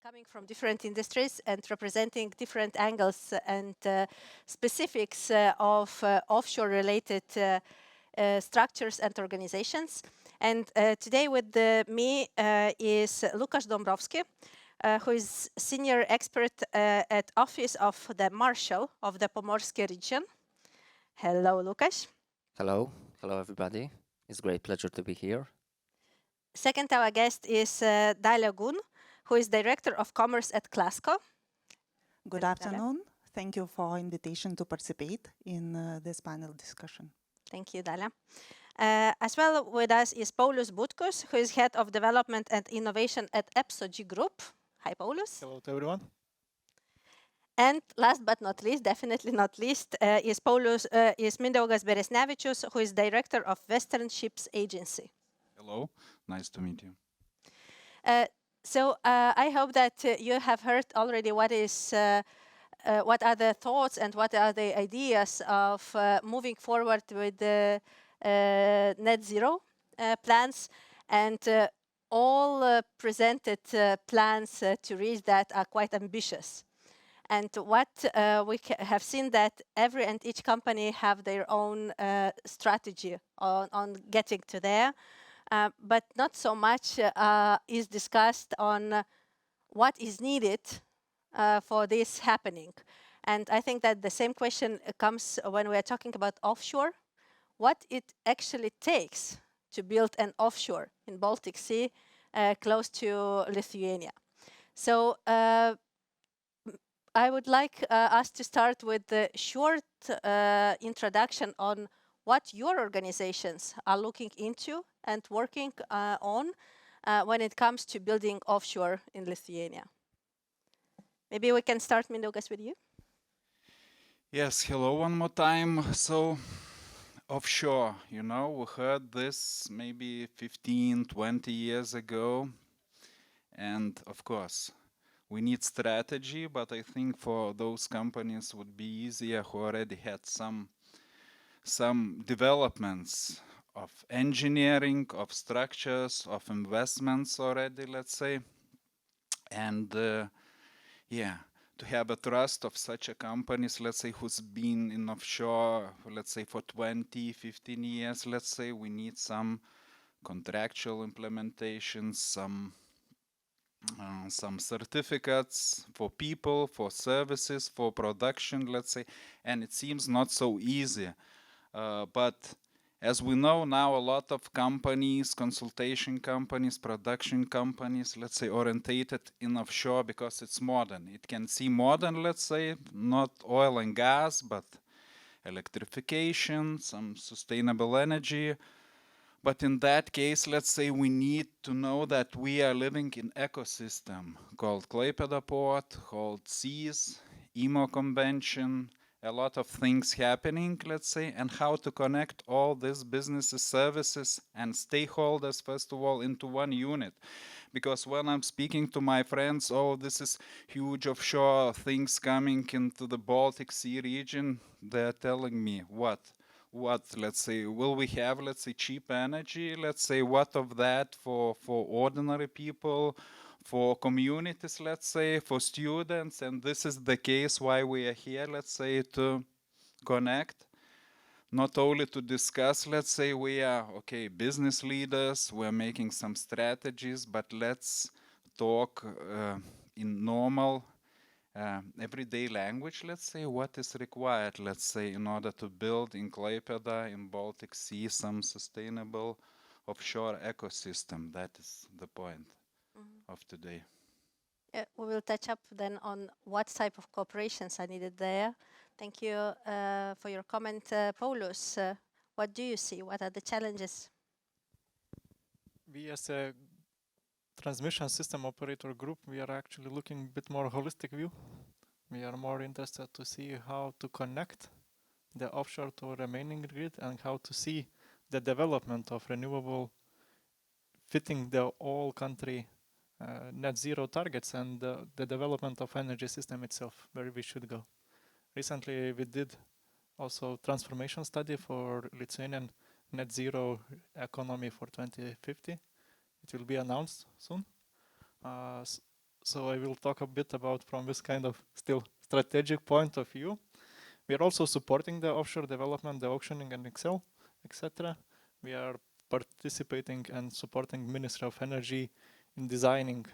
coming from different industries and representing different angles and specifics of offshore-related structures and organizations. And today with me is Łukasz Dąbrowski, who is senior expert at Office of the Marshal of the Pomorskie region. Hello, Łukasz. Hello. Hello, everybody. It's a great pleasure to be here. Second, our guest is Dalia, who is Director of Commerce at KLASCO. Good afternoon. Thank you for invitation to participate in this panel discussion. Thank you, Dalia. As well with us is Paulius Butkus, who is Head of Development and Innovation at EPSO-G Group. Hi, Paulius. Hello to everyone. And last but not least, definitely not least, is Mindaugas Beresnevičius, who is Director of Western Ships Agency. Hello, nice to meet you. So I hope that you have heard already what are the thoughts and what are the ideas of moving forward with the net zero plans, and all presented plans to reach that are quite ambitious. And what we have seen that every and each company have their own strategy on getting to there. But not so much is discussed on what is needed for this happening. And I think that the same question comes when we are talking about offshore. What it actually takes to build an offshore in Baltic Sea close to Lithuania. So I would like us to start with the short introduction on what your organizations are looking into and working on when it comes to building offshore in Lithuania. Maybe we can start, Mindaugas, with you. Yes, hello one more time. So, offshore, you know, we heard this maybe 15, 20 years ago. And of course, we need strategy, but I think for those companies would be easier who already had some developments of engineering, of structures, of investments already, let's say. And yeah, to have a trust of such a companies, let's say, who's been in offshore, let's say, for 20, 15 years, let's say, we need some contractual implementations, some certificates for people, for services, for production, let's say, and it seems not so easy. But as we know now, a lot of companies, consultation companies, production companies, let's say, orientated in offshore because it's modern. It can seem modern, let's say, not oil and gas, but electrification, some sustainable energy. But in that case, let's say we need to know that we are living in ecosystem called Klaipėda Port, called seas, IMO Convention, a lot of things happening, let's say, and how to connect all these businesses, services, and stakeholders, first of all, into one unit. Because when I'm speaking to my friends, oh, this is huge offshore things coming into the Baltic Sea region, they're telling me, what, let's say, will we have, let's say, cheap energy? Let's say, what of that for ordinary people, for communities, let's say, for students? And this is the case why we are here, let's say, to connect, not only to discuss, let's say, we are, okay, business leaders, we're making some strategies, but let's talk in normal everyday language, let's say, what is required, let's say, in order to build in Klaipėda, in Baltic Sea, some sustainable offshore ecosystem. That is the point of today. We will touch up then on what type of cooperations are needed there. Thank you for your comment, Paulius. What do you see? What are the challenges? We as a transmission system operator group, we are actually looking a bit more holistic view. We are more interested to see how to connect the offshore to remaining grid and how to see the development of renewable fitting the all country net zero targets and the development of energy system itself, where we should go. Recently we did also transformation study for Lithuanian net zero economy for 2050. It will be announced soon. So I will talk a bit about from this kind of still strategic point of view. We are also supporting the offshore development, the auctioning and Excel, etc. We are participating and supporting Ministry of Energy in designing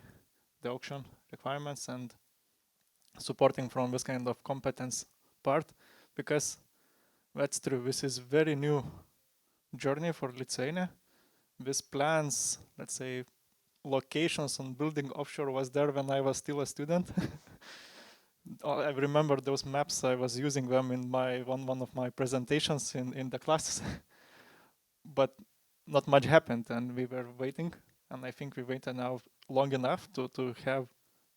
the auction requirements and supporting from this kind of competence part, because that's true. This is very new journey for Lithuania. This plans, let's say, locations on building offshore was there when I was still a student. I remember those maps. I was using them in my one of my presentations in the classes, but not much happened, and we were waiting. And I think we waited now long enough to have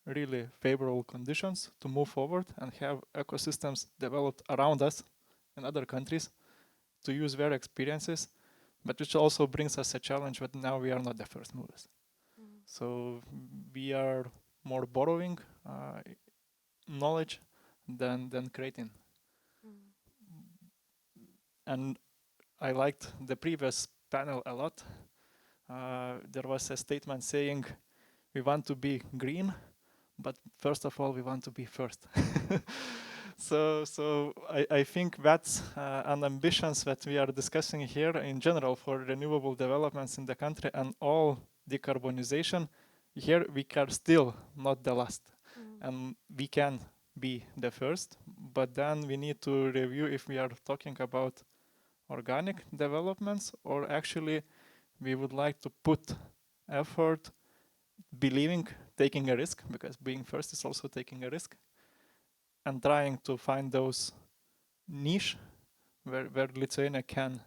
really favorable conditions to move forward and have ecosystems developed around us in other countries to use their experiences, but which also brings us a challenge that now we are not the first movers. So we are more borrowing knowledge than creating. And I liked the previous panel a lot. There was a statement saying we want to be green, but first of all we want to be first. So I think that's an ambition that we are discussing here in general for renewable developments in the country and all decarbonization. Here we are still not the last, and we can be the first, but then we need to review if we are talking about organic developments or actually we would like to put effort believing, taking a risk, because being first is also taking a risk, and trying to find those niche where Lithuania can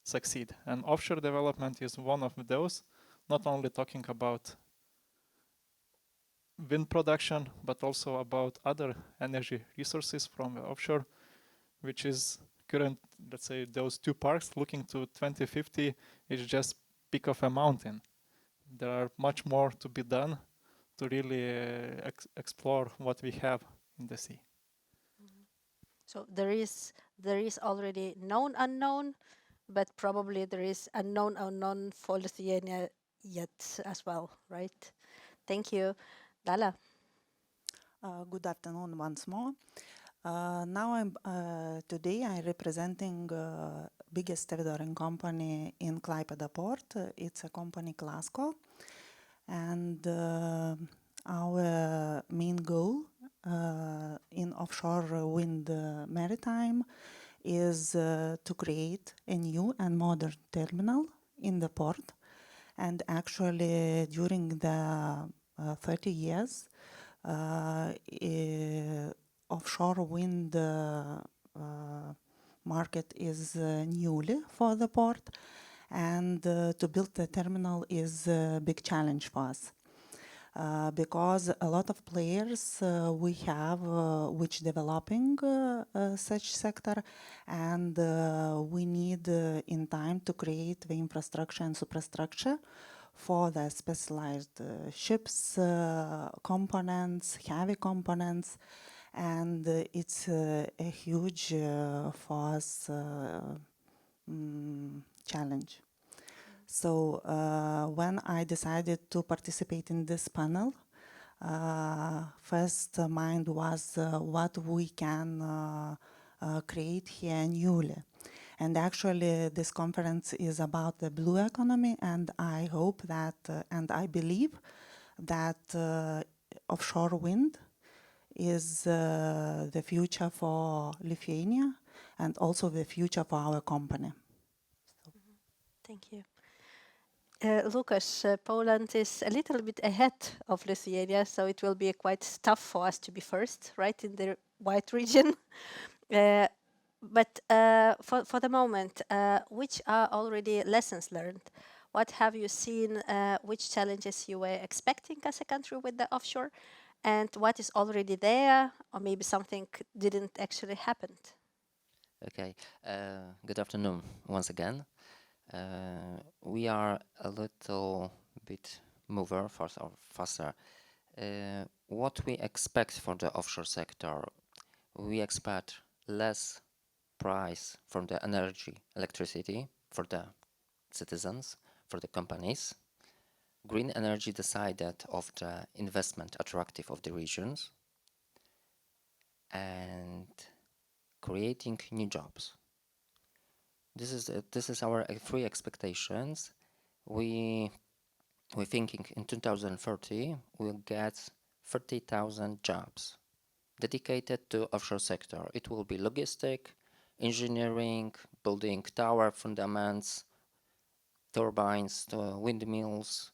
succeed. And offshore development is one of those, not only talking about wind production, but also about other energy resources from the offshore, which is current, let's say, those two parks looking to 2050 is just peak of a mountain. There are much more to be done to really explore what we have in the sea. So there is already known unknown, but probably there is unknown for Lithuania yet as well, right? Thank you. Dalia. Good afternoon once more. Today I'm representing biggest stevedoring company in Klaipėda port. It's a company KLASCO, and our main goal in offshore wind maritime is to create a new and modern terminal in the port. And actually during the 30 years offshore wind market is newly for the port, and to build the terminal is a big challenge for us. Because a lot of players we have which developing such sector, and we need in time to create the infrastructure and superstructure for the specialized ships, components, heavy components, and it's a huge for us challenge. So when I decided to participate in this panel, first mind was what we can create here newly. And actually this conference is about the blue economy, and I hope that, and I believe that offshore wind is the future for Lithuania and also the future for our company. Thank you. Łukasz, Poland is a little bit ahead of Lithuania, so it will be quite tough for us to be first, right, in the white region. But for the moment, which are already lessons learned? What have you seen, which challenges you were expecting as a country with the offshore, and what is already there, or maybe something didn't actually happen? Okay, good afternoon once again. We are a little bit faster. What we expect for the offshore sector, we expect less price from the electricity for the citizens, for the companies, green energy decided of the investment attractive of the regions and creating new jobs. This is our three expectations. We're thinking in 2030 we'll get 30,000 jobs dedicated to offshore sector. It will be logistic, engineering, building tower fundaments, turbines, windmills,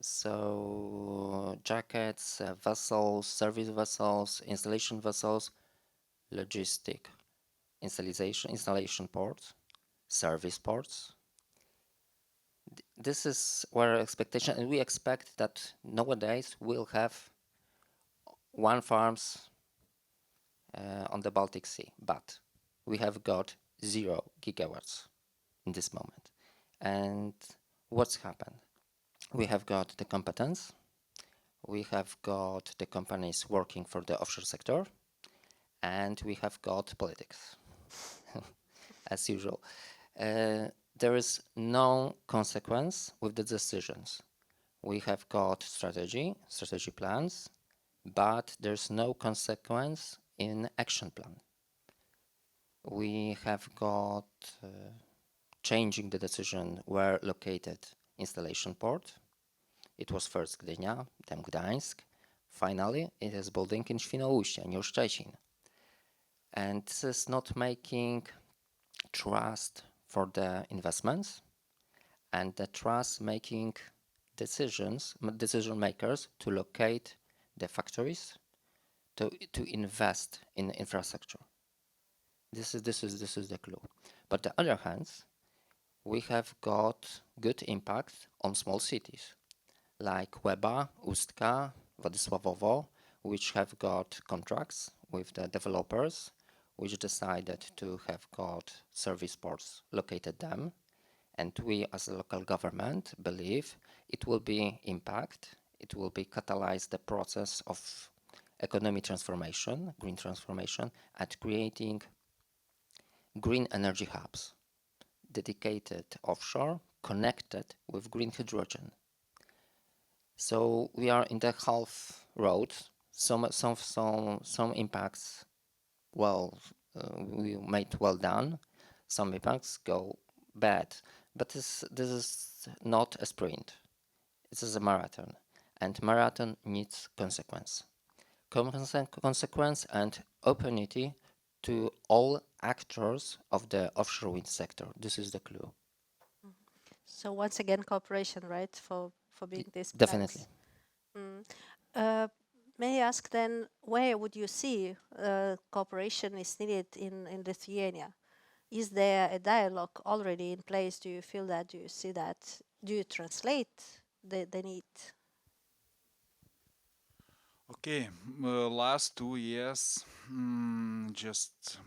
so jackets, vessels, service vessels, installation vessels, logistic, installation ports, service ports. This is our expectation, and we expect that nowadays we'll have one farms on the Baltic Sea, but we have got 0 gigawatts in this moment. And what's happened? We have got the competence, we have got the companies working for the offshore sector, and we have got politics, as usual. There is no consequence with the decisions. We have got strategy plans, but there's no consequence in action plan. We have got changing the decision where located installation port. It was first Gdynia, then Gdańsk. Finally, it is building in Świnoujście, near Szczecin. And this is not making trust for the investments, and the trust making decision makers to locate the factories, to invest in infrastructure. This is the clue. But the other hand, we have got good impact on small cities like Łeba, Ustka, Władysławowo, which have got contracts with the developers, which decided to have got service ports located them. And we as a local government believe it will be impact, it will be catalyze the process of economic transformation, green transformation, and creating green energy hubs, dedicated offshore, connected with green hydrogen. So we are in the half road. Some impacts, we made well done. Some impacts go bad, but this is not a sprint. This is a marathon, and marathon needs consequence and opportunity to all actors of the offshore wind sector. This is the clue. So once again, cooperation, right, for being this definitely. May I ask then, where would you see cooperation is needed in Lithuania? Is there a dialogue already in place? Do you feel that? Do you see that? Do you translate the need? Okay, last 2 years, just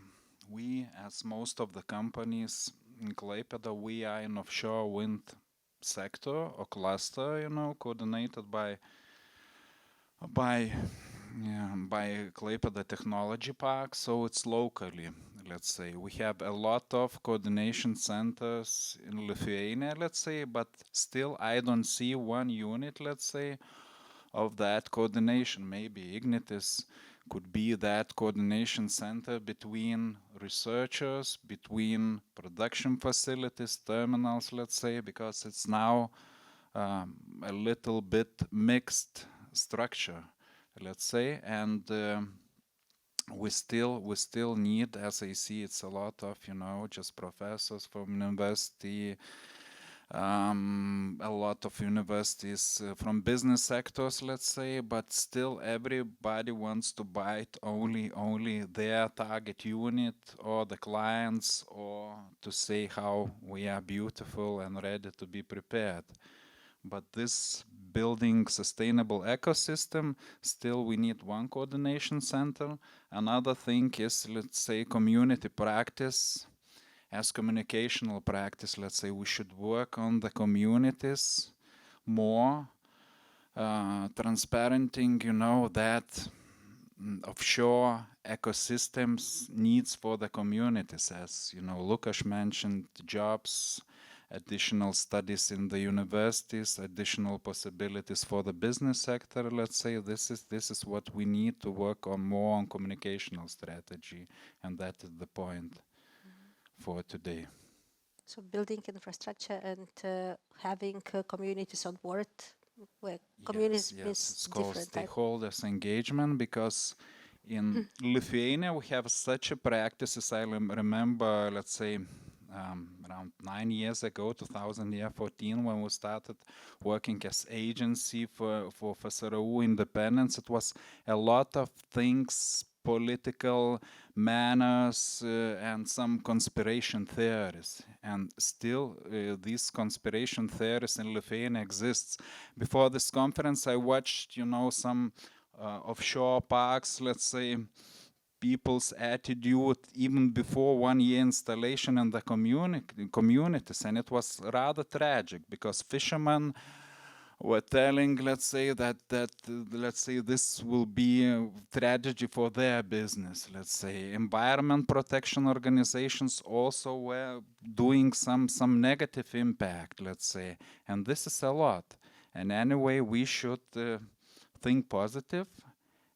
we, as most of the companies in Klaipėda, we are in offshore wind sector or cluster, coordinated by Klaipėda Technology Park, so it's locally, let's say. We have a lot of coordination centers in Lithuania, let's say, but still I don't see one unit, let's say, of that coordination. Maybe Ignitis could be that coordination center between researchers, between production facilities, terminals, let's say, because it's now a little bit mixed structure, let's say, and we still need, as I see, it's a lot of just professors from university, a lot of universities from business sectors, let's say, but still everybody wants to bite only their target unit or the clients, or to say how we are beautiful and ready to be prepared. But this building sustainable ecosystem, still we need one coordination center. Another thing is, let's say, community practice. As communicational practice, let's say, we should work on the communities more, transparenting, that offshore ecosystems needs for the communities, as Łukasz mentioned, jobs additional studies in the universities, additional possibilities for the business sector. Let's say this is what we need to work on more on communicational strategy, and that is the point for today. So building infrastructure and having communities on board, where communities Yes, means it's called different type. stakeholders engagement, because in Lithuania we have such a practices. I remember, let's say, around 9 years ago, 2014, when we started working as agency for FSRU independence, it was a lot of things, political manners and some conspiration theories. And still these conspiration theories in Lithuania exists. Before this conference, I watched, some offshore parks, let's say, people's attitude even before 1 year installation in the communities, and it was rather tragic, because fishermen were telling, let's say, that let's say this will be a tragedy for their business. Let's say environment protection organizations also were doing some negative impact, let's say, and this is a lot. And anyway, we should think positive,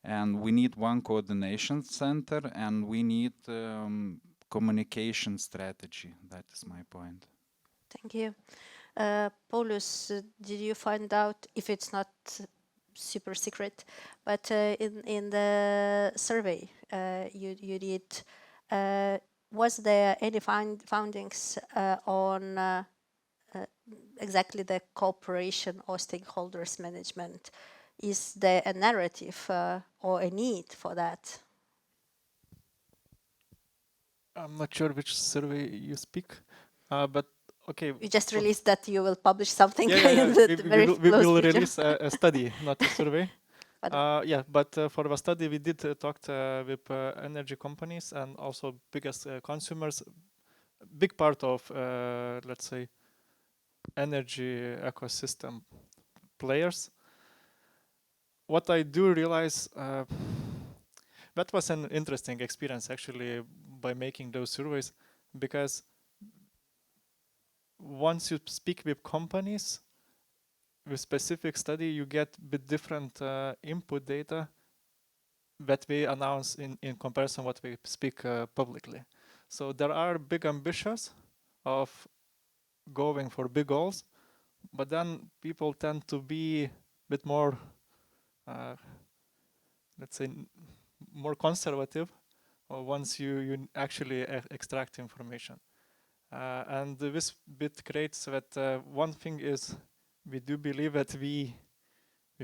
and we need one coordination center, and we need communication strategy. That is my point. Thank you. Paulius, did you find out, if it's not super secret, but in the survey you did, was there any findings on exactly the cooperation or stakeholders management? Is there a narrative or a need for that? I'm not sure which survey you speak, but okay. You just released that you will publish something Yeah. in the We very will close future. release a study, not a survey. But But for the study, we did talk with energy companies and also biggest consumers. Big part of, let's say, energy ecosystem players. What I do realize, that was an interesting experience actually by making those surveys, because once you speak with companies with specific study, you get a bit different input data that we announce in comparison what we speak publicly. So there are big ambitions of going for big goals, but then people tend to be a bit more, let's say, more conservative once you actually extract information. And this bit creates that one thing is, we do believe that we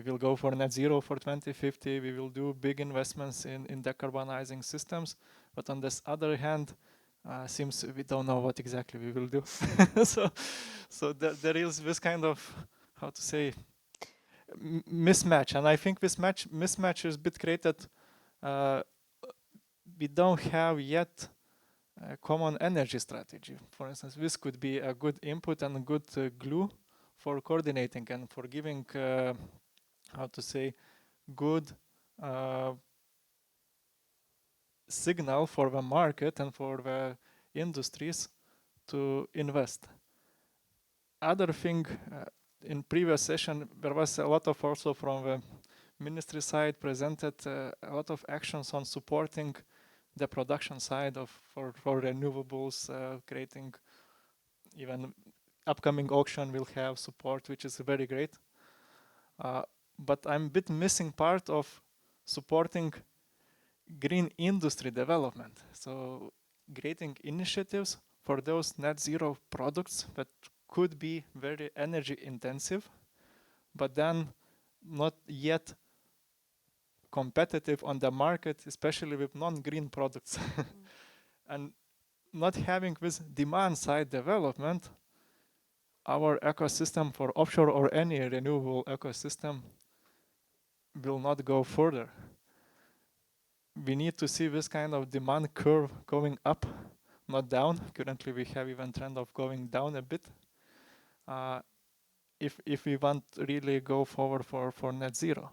will go for net zero for 2050. We will do big investments in decarbonizing systems. But on this other hand, seems we don't know what exactly we will do. so there is this kind of, how to say, mismatch. And I think this mismatch is a bit created. We don't have yet a common energy strategy. For instance, this could be a good input and a good glue for coordinating and for giving, how to say, good signal for the market and for the industries to invest. Other thing, in previous session, there was a lot of also from the ministry side presented a lot of actions on supporting the production side of for renewables, creating, even upcoming auction will have support, which is very great. But I'm a bit missing part of supporting green industry development. So creating initiatives for those net zero products that could be very energy intensive, but then not yet competitive on the market, especially with non-green products. And not having this demand side development, our ecosystem for offshore or any renewable ecosystem will not go further. We need to see this kind of demand curve going up, not down. Currently we have even trend of going down a bit. If we want to really go forward for net zero.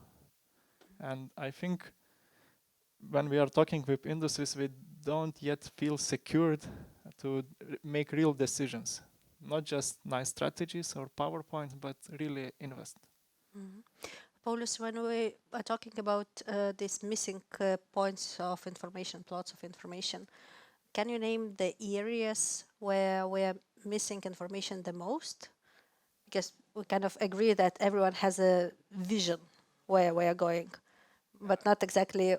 And I think when we are talking with industries, we don't yet feel secured to make real decisions. not just nice strategies or PowerPoints, but really invest. Paulus, when we are talking about these missing points of information, plots of information, can you name the areas where we're missing information the most? Because we kind of agree that everyone has a vision where we are going, but not exactly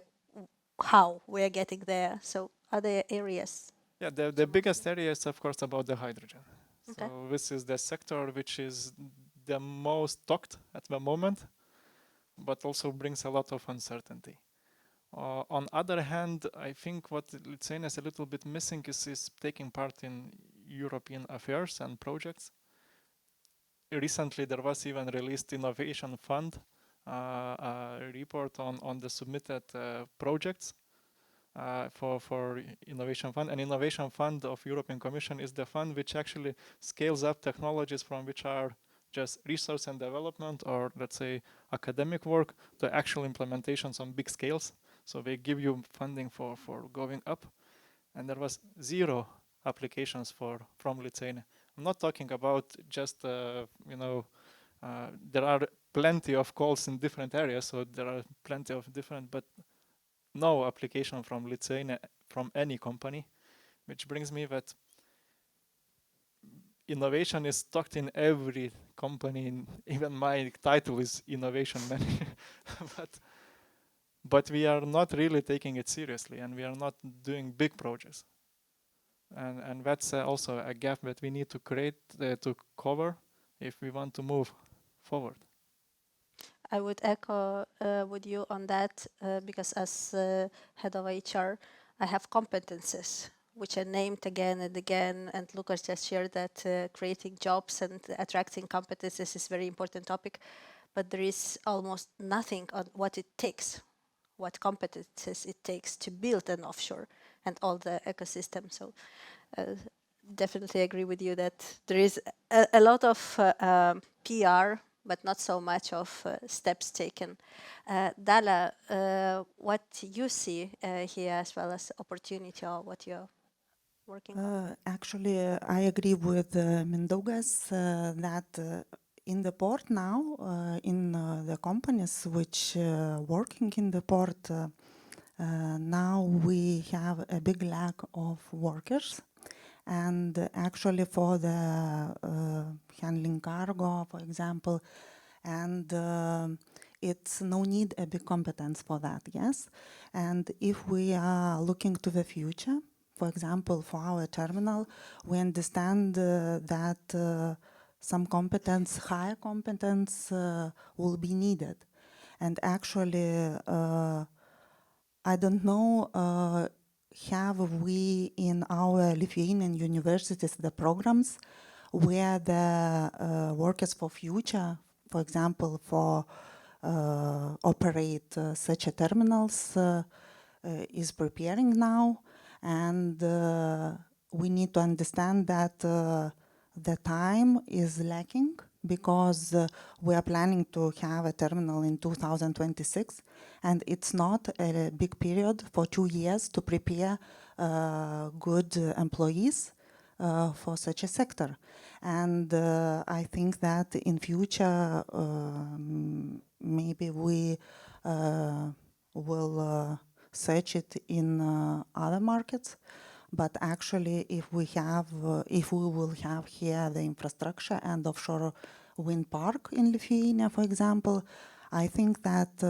how we are getting there. So are there areas? Yeah, the biggest area is, of course, about the hydrogen. Okay. So this is the sector which is the most talked at the moment, but also brings a lot of uncertainty. On other hand, I think what Lithuania is a little bit missing is taking part in European affairs and projects. Recently, there was even released Innovation Fund, a report on the submitted projects for Innovation Fund. And Innovation Fund of European Commission is the fund which actually scales up technologies from which are just research and development, or let's say academic work, to actual implementations on big scales. So they give you funding for going up. And there was 0 applications from Lithuania. I'm not talking about just, there are plenty of calls in different areas, so there are plenty of different, but no application from Lithuania, from any company, which brings me that innovation is talked in every company. Even my title is innovation manager, but we are not really taking it seriously, and we are not doing big projects. And that's also a gap that we need to create, to cover, if we want to move forward. I would echo with you on that because as head of HR, I have competences which are named again and again, and Łukasz just shared that creating jobs and attracting competences is a very important topic, but there is almost nothing on what it takes, what competences it takes to build an offshore and all the ecosystem. So definitely agree with you that there is a lot of PR, but not so much of steps taken. Dalia, what you see here as well as opportunity, or what you're working on? Actually, I agree with Mindaugas that in the port now, in the companies which working in the port, now we have a big lack of workers. And actually for the handling cargo, for example, and it's no need a big competence for that, yes? And if we are looking to the future, for example, for our terminal, we understand that some competence, higher competence will be needed. And actually, I don't know, have we in our Lithuanian universities the programs where the workers for future, for example, for operate such a terminals is preparing now, and we need to understand that the time is lacking because we are planning to have a terminal in 2026, and it's not a big period for 2 years to prepare good employees for such a sector. And I think that in future, maybe we will search it in other markets. But actually, if we will have here the infrastructure and offshore wind park in Lithuania, for example, I think that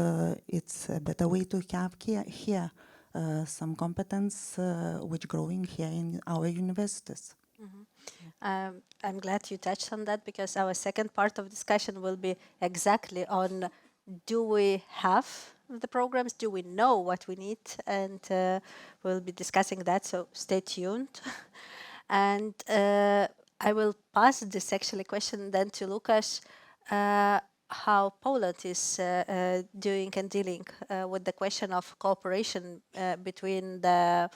it's a better way to have here some competence which growing here in our universities. Mm-hmm. I'm glad you touched on that, because our second part of discussion will be exactly on, do we have the programs, do we know what we need, and we'll be discussing that, so stay tuned. And I will pass this actually question then to Łukasz, how Poland is doing and dealing with the question of cooperation between the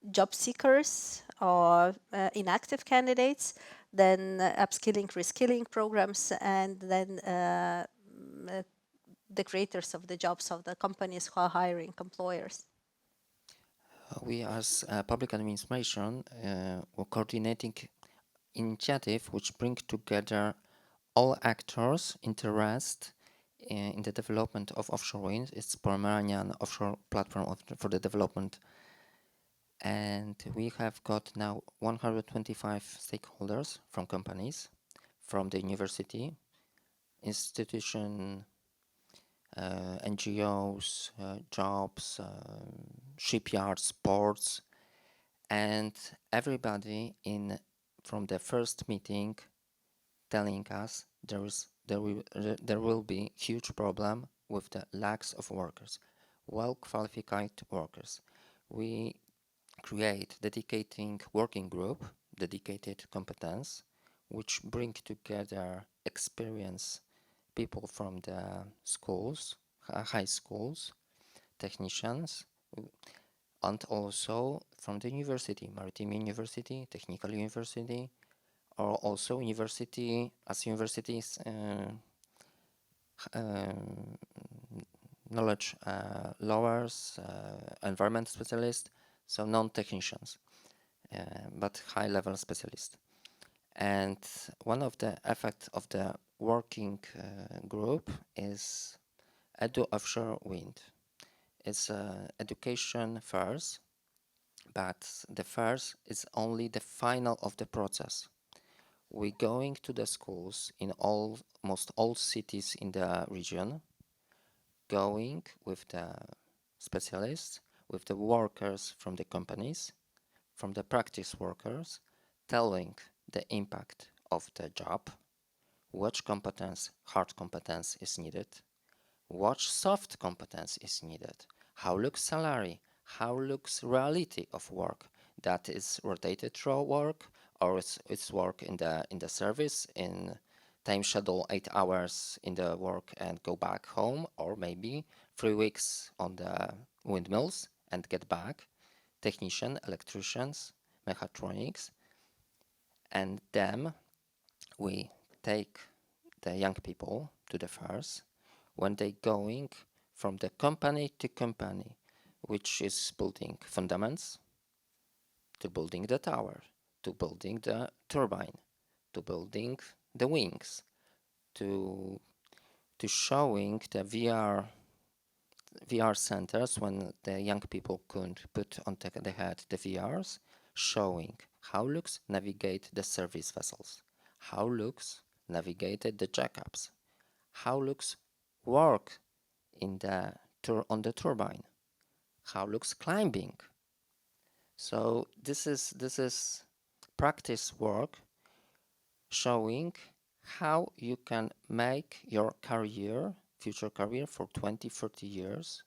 job seekers or inactive candidates, then upskilling, reskilling programs, and then the creators of the jobs, of the companies who are hiring employers. We as public administration were coordinating initiative which bring together all actors interested in the development of offshore wind. It's Pomeranian offshore platform for the development, and we have got now 125 stakeholders from companies, from the university, institution, NGOs, jobs, shipyards, ports, and everybody from the first meeting telling us there will be huge problem with the lacks of workers, well qualified workers. We create dedicating working group, dedicated competence, which bring together experienced people from the schools, high schools, technicians, and also from the university, maritime university, technical university, or also universities, knowledge lowers, environment specialists, so non-technicians, but high-level specialists. And one of the effects of the working group is Edu Offshore Wind. It's education first, but the first is only the final of the process. We're going to the schools in almost all cities in the region, going with the specialists, with the workers from the companies, from the practice workers, telling the impact of the job, which competence, hard competence is needed, what soft competence is needed, how looks salary, how looks reality of work, that is rotated through work, or it's work in the service, in time schedule 8 hours in the work and go back home, or maybe 3 weeks on the windmills and get back, technician, electricians, mechatronics, and then we take the young people to the fairs when they going from the company to company, which is building fundaments, to building the tower, to building the turbine, to building the wings, to showing the VR centers when the young people could put on the head the VRs, showing how looks navigate the service vessels, how looks navigated the jackups, how looks work in the on the turbine, how looks climbing. So this is practice work showing how you can make your career, future career for 20-30 years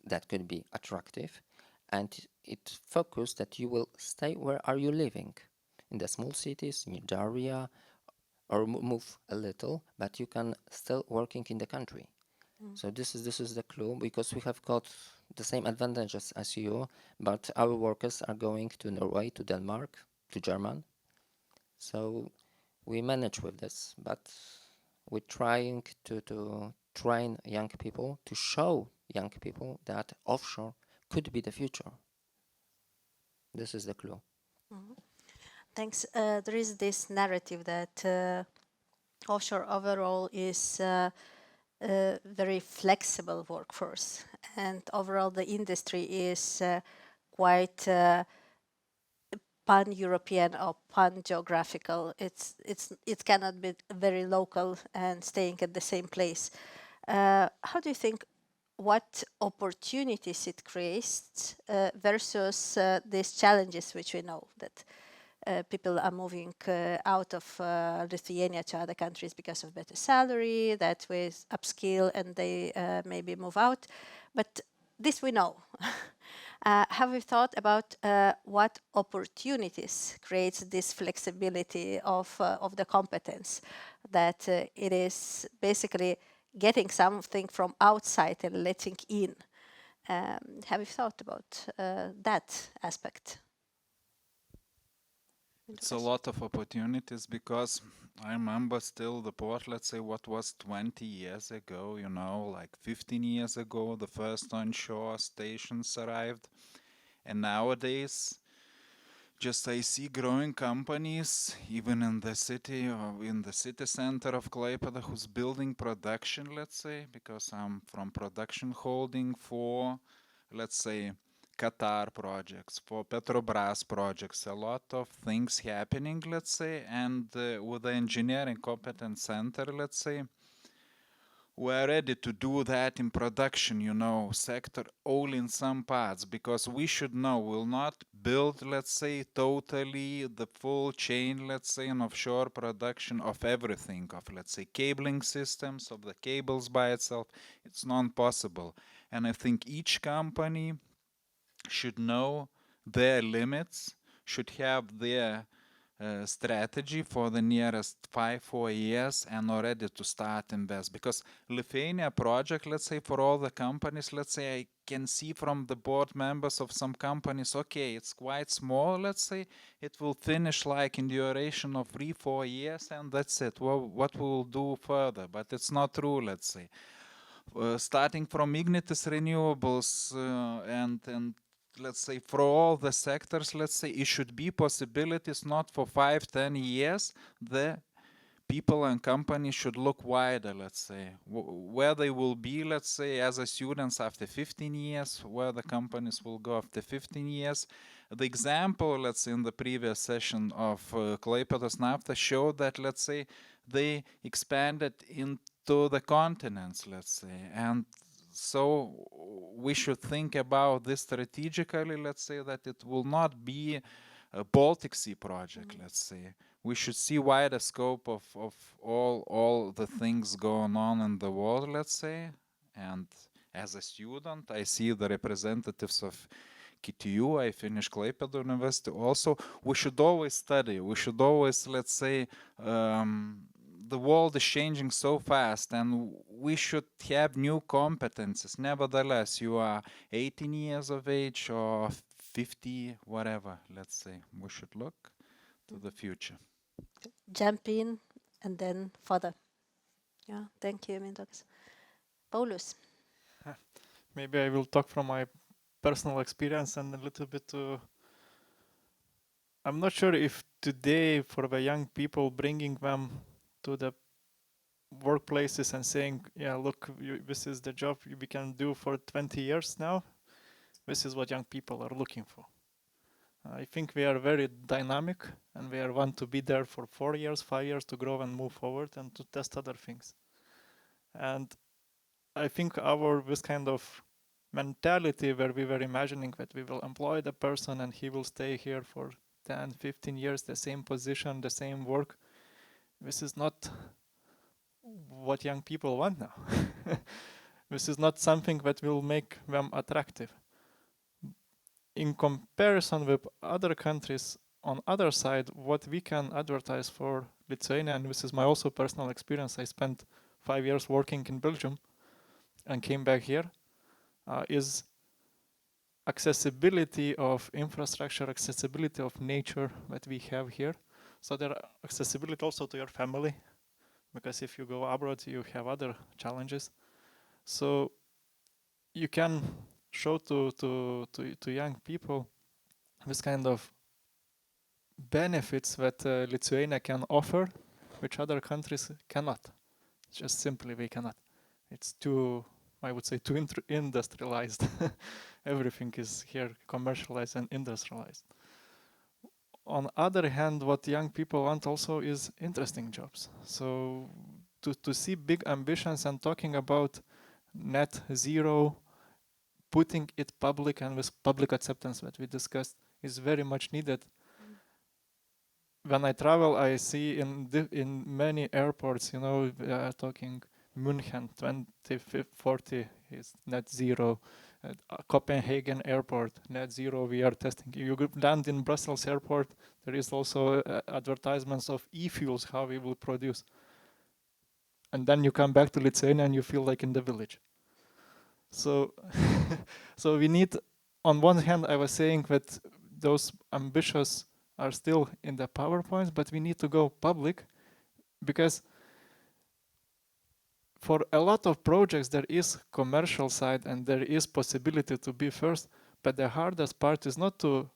that could be attractive, and it focused that you will stay where are you living, in the small cities, in the area, or move a little, but you can still working in the country. So this is the clue, because we have got the same advantages as you, but our workers are going to Norway, to Denmark, to Germany. So we manage with this, but we're trying to train young people, to show young people that offshore could be the future. This is the clue. Thanks. There is this narrative that offshore overall is a very flexible workforce, and overall the industry is quite pan-European or pan-geographical. It cannot be very local and staying at the same place. How do you think, what opportunities it creates versus these challenges which we know that people are moving out of Lithuania to other countries because of better salary, that with upskill and they maybe move out. But this we know. Have you thought about what opportunities creates this flexibility of the competence, that it is basically getting something from outside and letting in? Have you thought about that aspect? It's a lot of opportunities, because I remember still the port, let's say what was 20 years ago, you know, like 15 years ago, the first onshore stations arrived. And nowadays, just I see growing companies, even in the city or in the city center of Klaipėda, who's building production, let's say, because I'm from production holding for, let's say, Qatar projects, for Petrobras projects, a lot of things happening, let's say, and with the engineering competence center, let's say, we're ready to do that in production, sector, only in some parts, because we should know we'll not build, let's say, totally the full chain, let's say, in offshore production of everything, of, let's say, cabling systems, of the cables by itself. It's not possible. And I think each company should know their limits, should have their strategy for the nearest 4 years and already to start invest. Because Lithuania project, let's say, for all the companies, let's say, I can see from the board members of some companies, okay, it's quite small, let's say, it will finish like in duration of 3-4 years and that's it. Well, what we will do further? But it's not true, let's say. Starting from Ignitis Renewables and let's say for all the sectors, let's say it should be possibilities not for 5-10 years. The people and companies should look wider, let's say, where they will be, let's say, as a students after 15 years, where the companies will go after 15 years. The example, let's say, in the previous session of Klaipėdos Nafta showed that, let's say, they expanded into the continents, let's say, and so we should think about this strategically, let's say, that it will not be a Baltic Sea project, let's say. We should see wider scope of all the things going on in the world, let's say. And as a student, I see the representatives of KTU, I finished Klaipėda University also. We should always study, we should always, let's say, the world is changing so fast and we should have new competences. Nevertheless, you are 18 years of age or 50, whatever, let's say. We should look to the future. Jump in and then further. Yeah, thank you, Mindaugas. Paulius. Maybe I will talk from my personal experience and a little bit to... I'm not sure if today for the young people bringing them to the workplaces and saying, yeah, look, this is the job we can do for 20 years now. This is what young people are looking for. I think we are very dynamic and we want to be there for 4 years, 5 years to grow and move forward and to test other things. And I think this kind of mentality where we were imagining that we will employ the person and he will stay here for 10, 15 years, the same position, the same work, this is not what young people want now. This is not something that will make them attractive. In comparison with other countries, on other side, what we can advertise for Lithuania, and this is my also personal experience, I spent 5 years working in Belgium and came back here, is accessibility of infrastructure, accessibility of nature that we have here. So there are accessibility also to your family, because if you go abroad, you have other challenges. So you can show to young people this kind of benefits that Lithuania can offer, which other countries cannot. Just simply they cannot. It's too, I would say, too industrialized. Everything is here commercialized and industrialized. On the other hand, what young people want also is interesting jobs. So to see big ambitions and talking about net zero, putting it public and with public acceptance that we discussed is very much needed. When I travel, I see in many airports, we are talking München 2040 is net zero. Copenhagen airport, net zero, we are testing. You land in Brussels airport, there is also advertisements of e-fuels, how we will produce. And then you come back to Lithuania and you feel like in the village. So, so we need, on one hand, I was saying that those ambitious are still in the PowerPoints, but we need to go public, because for a lot of projects, there is commercial side and there is possibility to be first, but the hardest part is not to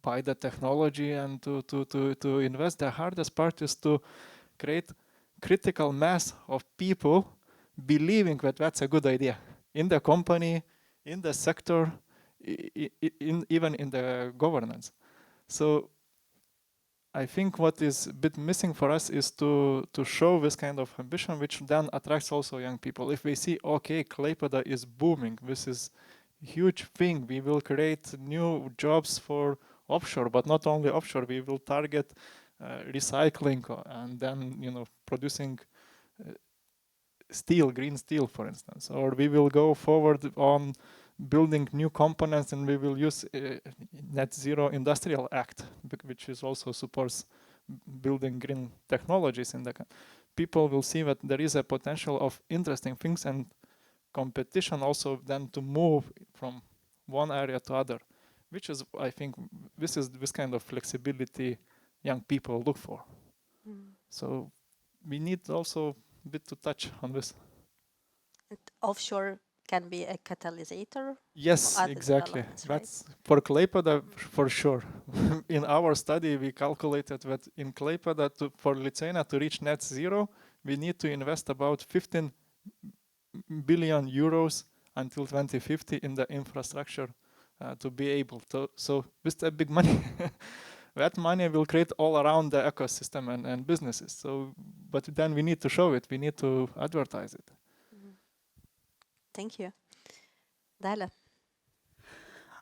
buy the technology and to invest. The hardest part is to create critical mass of people believing that that's a good idea in the company, in the sector, even in the governance. So I think what is a bit missing for us is to show this kind of ambition, which then attracts also young people. If we see, okay, Klaipėda is booming, this is a huge thing, we will create new jobs for offshore, but not only offshore, we will target recycling and then, you know, producing steel, green steel, for instance, or we will go forward on building new components and we will use net zero industrial act, which is also supports building green technologies in the people will see that there is a potential of interesting things and competition also then to move from one area to other, which is, I think, this kind of flexibility young people look for. So we need also a bit to touch on this. And offshore can be a catalyst. Yes, exactly. That's right? For Klaipėda, for sure. In our study, we calculated that in Klaipėda, for Lithuania to reach net zero, we need to invest about 15 billion euros until 2050 in the infrastructure to be able to. So with that big money, that money will create all around the ecosystem and businesses. So, but then we need to show it. We need to advertise it. Thank you. Dalia.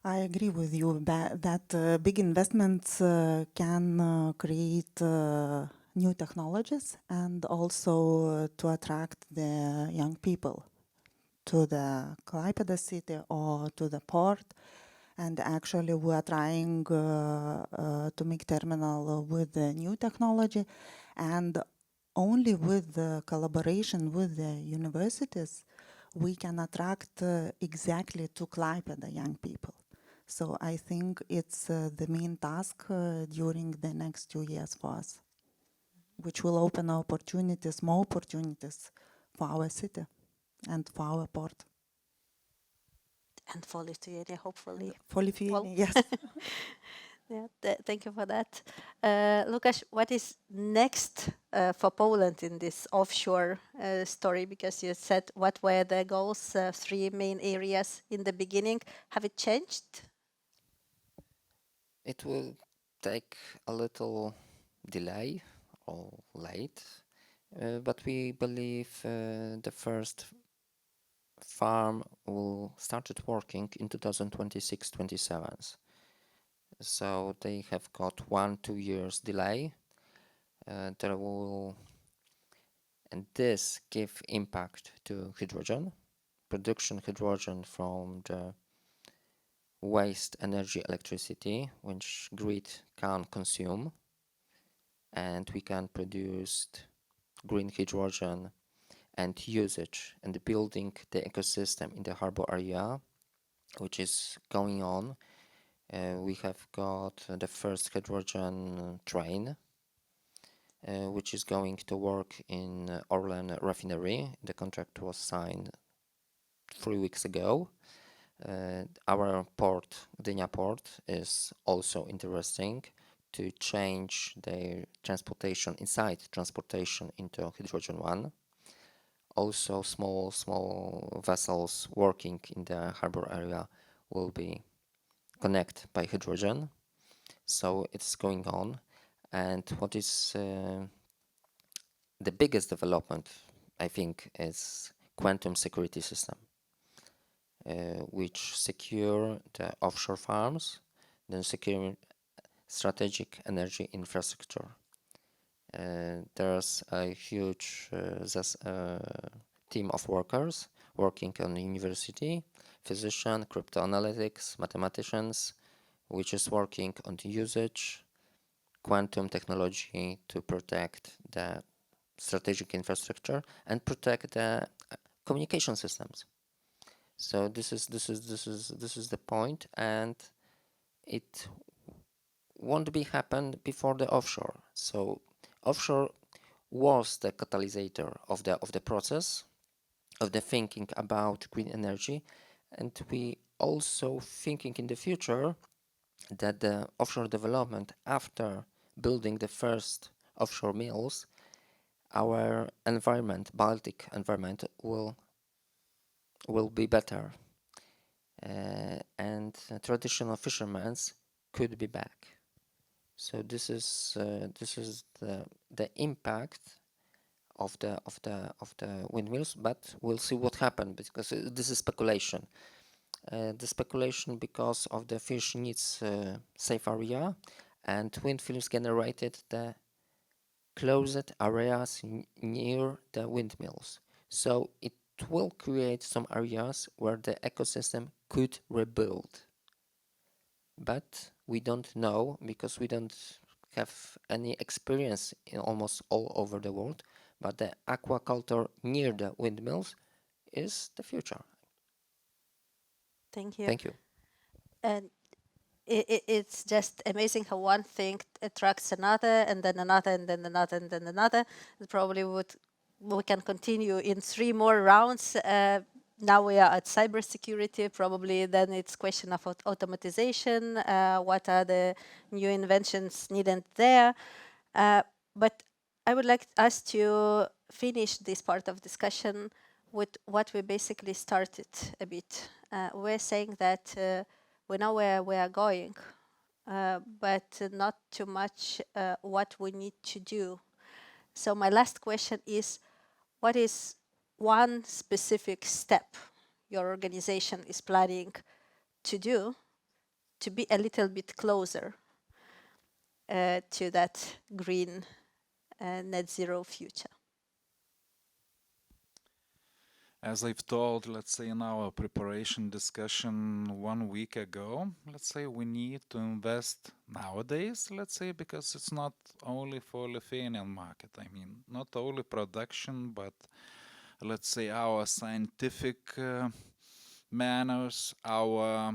I agree with you that big investments can create new technologies and also to attract the young people to the Klaipėda city or to the port. And actually we are trying to make terminal with the new technology, and only with the collaboration with the universities we can attract exactly to Klaipėda young people. So I think it's the main task during the next 2 years for us, which will open opportunities, more opportunities for our city and for our port. And for Lithuania, hopefully. For Lithuania, yes. Yeah, thank you for that. Łukasz, what is next for Poland in this offshore story? Because you said what were the goals, 3 main areas in the beginning. Have it changed? It will take a little delay or late, but we believe the first farm will start working in 2026-27. So they have got 1-2 years delay. There will, and this give impact to hydrogen, production hydrogen from the waste energy electricity, which grid can consume, and we can produce green hydrogen and usage and building the ecosystem in the harbor area, which is going on. We have got the first hydrogen train, which is going to work in Orlen refinery. The contract was signed 3 weeks ago. Our port, Gdynia port, is also interesting to change their transportation into hydrogen one. Also, small vessels working in the harbor area will be connected by hydrogen. So it's going on. And what is the biggest development, I think, is quantum security system, which secure the offshore farms, then secure strategic energy infrastructure. There's a huge team of workers working on the university, physicians, cryptoanalytics, mathematicians, which is working on the usage, quantum technology to protect the strategic infrastructure and protect the communication systems. So this is the point, and it won't be happen before the offshore. So offshore was the catalyst of the process of the thinking about green energy, and we also thinking in the future that the offshore development after building the first offshore mills, our environment, Baltic environment, will be better, and traditional fishermen could be back. So this is the impact of the windmills, but we'll see what happens, because this is speculation. The speculation because of the fish needs safe area, and wind farms generated the closed areas near the windmills. So it will create some areas where the ecosystem could rebuild. But we don't know, because we don't have any experience in almost all over the world. But the aquaculture near the windmills is the future. Thank you. Thank you. And it's just amazing how one thing attracts another, and then another, and then another, and then another. Probably we can continue in 3 more rounds. Now we are at cybersecurity. Probably then it's question of automatization. What are the new inventions needed there? But I would like us to finish this part of discussion with what we basically started a bit. We're saying that we know where we are going, but not too much what we need to do. So my last question is, what is one specific step your organization is planning to do to be a little bit closer to that green net zero future? As I've told, let's say in our preparation discussion 1 week ago, let's say we need to invest nowadays, let's say, because it's not only for Lithuanian market. I mean, not only production, but let's say our scientific manners, our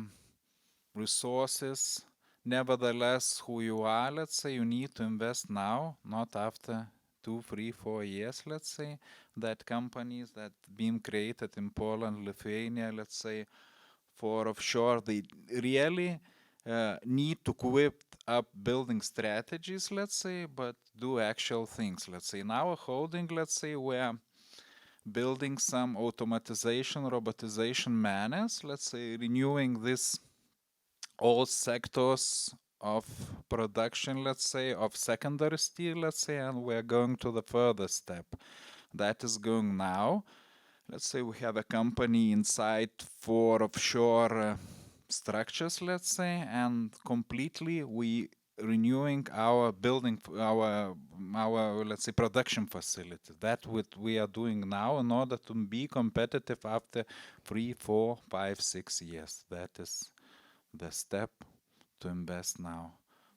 resources. Nevertheless, who you are, let's say, you need to invest now, not after 2, 3, 4 years, let's say, that companies that been created in Poland, Lithuania, let's say, for offshore, they really need to equip up building strategies, let's say, but do actual things. Let's say in our holding, let's say, we're building some automatization, robotization manners, let's say, renewing this all sectors of production, let's say, of secondary steel, let's say, and we're going to the further step. That is going now. Let's say we have a company inside for offshore structures, let's say, and completely we renewing our building, our let's say production facility. That what we are doing now in order to be competitive after 3, 4, 5, 6 years. That is the step to invest now.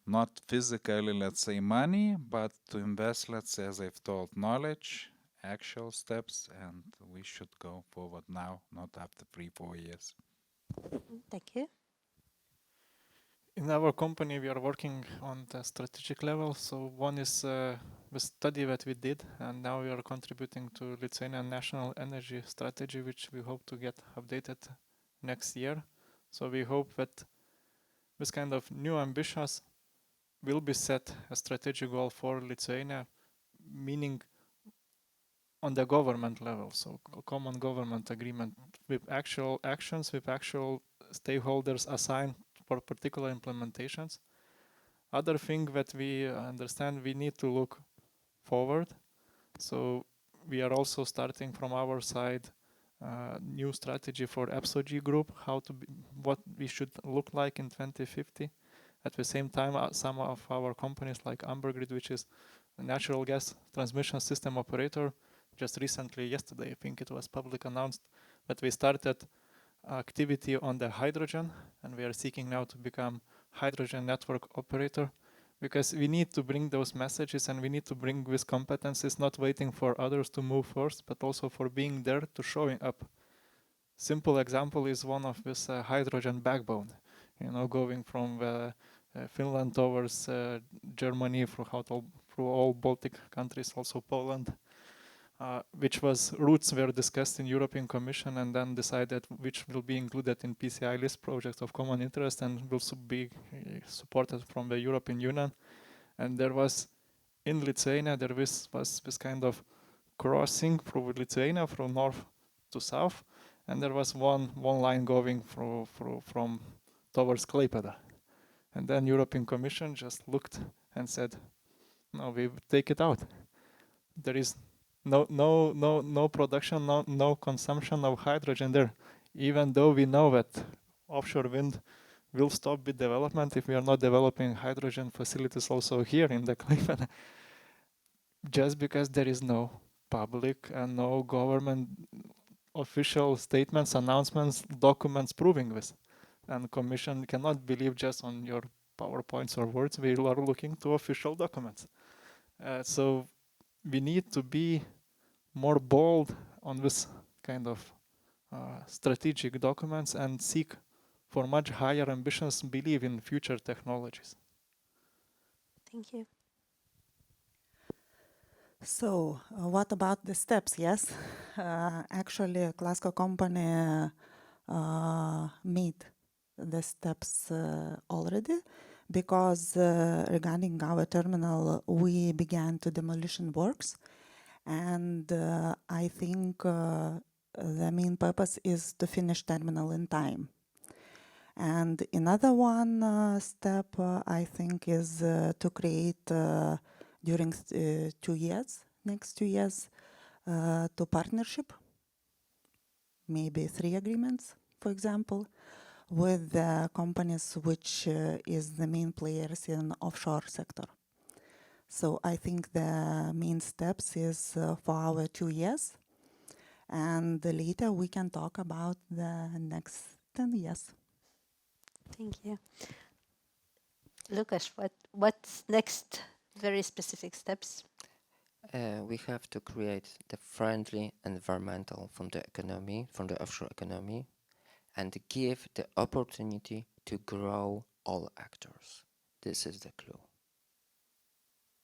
Not physically, let's say, money, but to invest, let's say, as I've told, knowledge, actual steps, and we should go forward now, not after 3, 4 years. Thank you. In our company, we are working on the strategic level. So one is the study that we did, and now we are contributing to Lithuanian national energy strategy, which we hope to get updated next year. So we hope that this kind of new ambitions will be set a strategic goal for Lithuania, meaning on the government level, so common government agreement with actual actions, with actual stakeholders assigned for particular implementations. Other thing that we understand, we need to look forward. So we are also starting from our side new strategy for EPSO-G group, what we should look like in 2050. At the same time, some of our companies like Ambergrid, which is a natural gas transmission system operator, just recently, yesterday, I think it was public announced that we started activity on the hydrogen, and we are seeking now to become hydrogen network operator, because we need to bring those messages and we need to bring these competencies, not waiting for others to move first, but also for being there to showing up. Simple example is one of this hydrogen backbone, going from Finland towards Germany, through all Baltic countries, also Poland. which routes were discussed in European Commission and then decided which will be included in PCI list projects of common interest and will be supported from the European Union. And there was, in Lithuania, there was this kind of crossing through Lithuania from north to south, and there was one line going from towards Klaipėda. And then European Commission just looked and said, no, we take it out. There is no production, no consumption of hydrogen there, even though we know that offshore wind will stop with development if we are not developing hydrogen facilities also here in the Klaipėda. Just because there is no public and no government official statements, announcements, documents proving this. And Commission cannot believe just on your PowerPoints or words. We are looking to official documents. So we need to be more bold on this kind of strategic documents and seek for much higher ambitions, believe in future technologies. Thank you. So, what about the steps? Yes, actually, KLASCO company made the steps already, because regarding our terminal, we began to demolition works, and I think the main purpose is to finish terminal in time. And another one step, I think, is to create during 2 years, next 2 years, to partnership, maybe 3 agreements, for example, with the companies which is the main players in offshore sector. So I think the main steps is for our 2 years, and later we can talk about the next 10 years. Thank you. Łukasz, what's next? Very specific steps. We have to create the friendly environmental from the economy, from the offshore economy, and give the opportunity to grow all actors. This is the clue.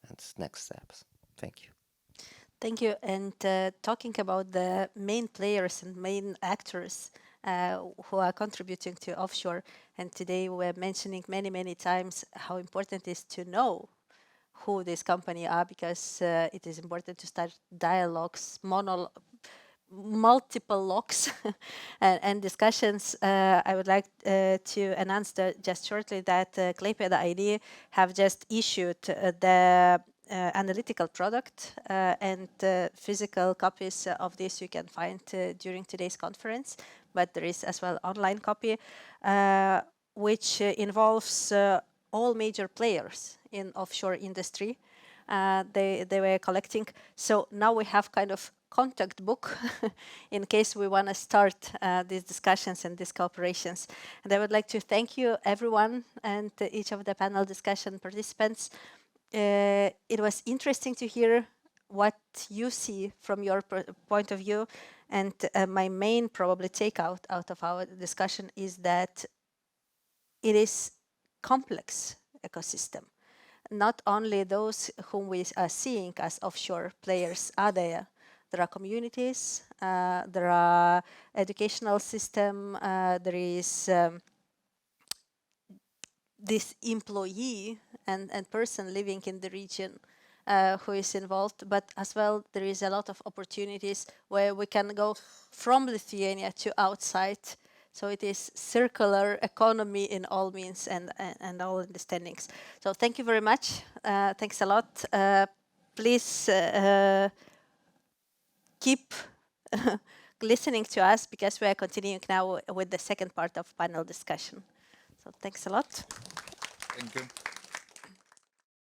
And next steps. Thank you. Thank you. And talking about the main players and main actors who are contributing to offshore, and today we're mentioning many times how important it is to know who this company are, because it is important to start dialogues, multiple logs and discussions. I would like to announce just shortly that Klaipėda ID have just issued the analytical product, and physical copies of this you can find during today's conference, but there is as well online copy, which involves all major players in offshore industry. They were collecting. So now we have kind of contact book in case we want to start these discussions and these cooperations. And I would like to thank you, everyone, and each of the panel discussion participants. It was interesting to hear what you see from your point of view. And my main probably takeout out of our discussion is that it is complex ecosystem. Not only those whom we are seeing as offshore players are there. There are communities, there are educational system, there is this employee and person living in the region who is involved, but as well there is a lot of opportunities where we can go from Lithuania to outside. So it is circular economy in all means and all understandings. So thank you very much. Thanks a lot. Please keep listening to us, because we are continuing now with the second part of panel discussion. So thanks a lot. Thank you.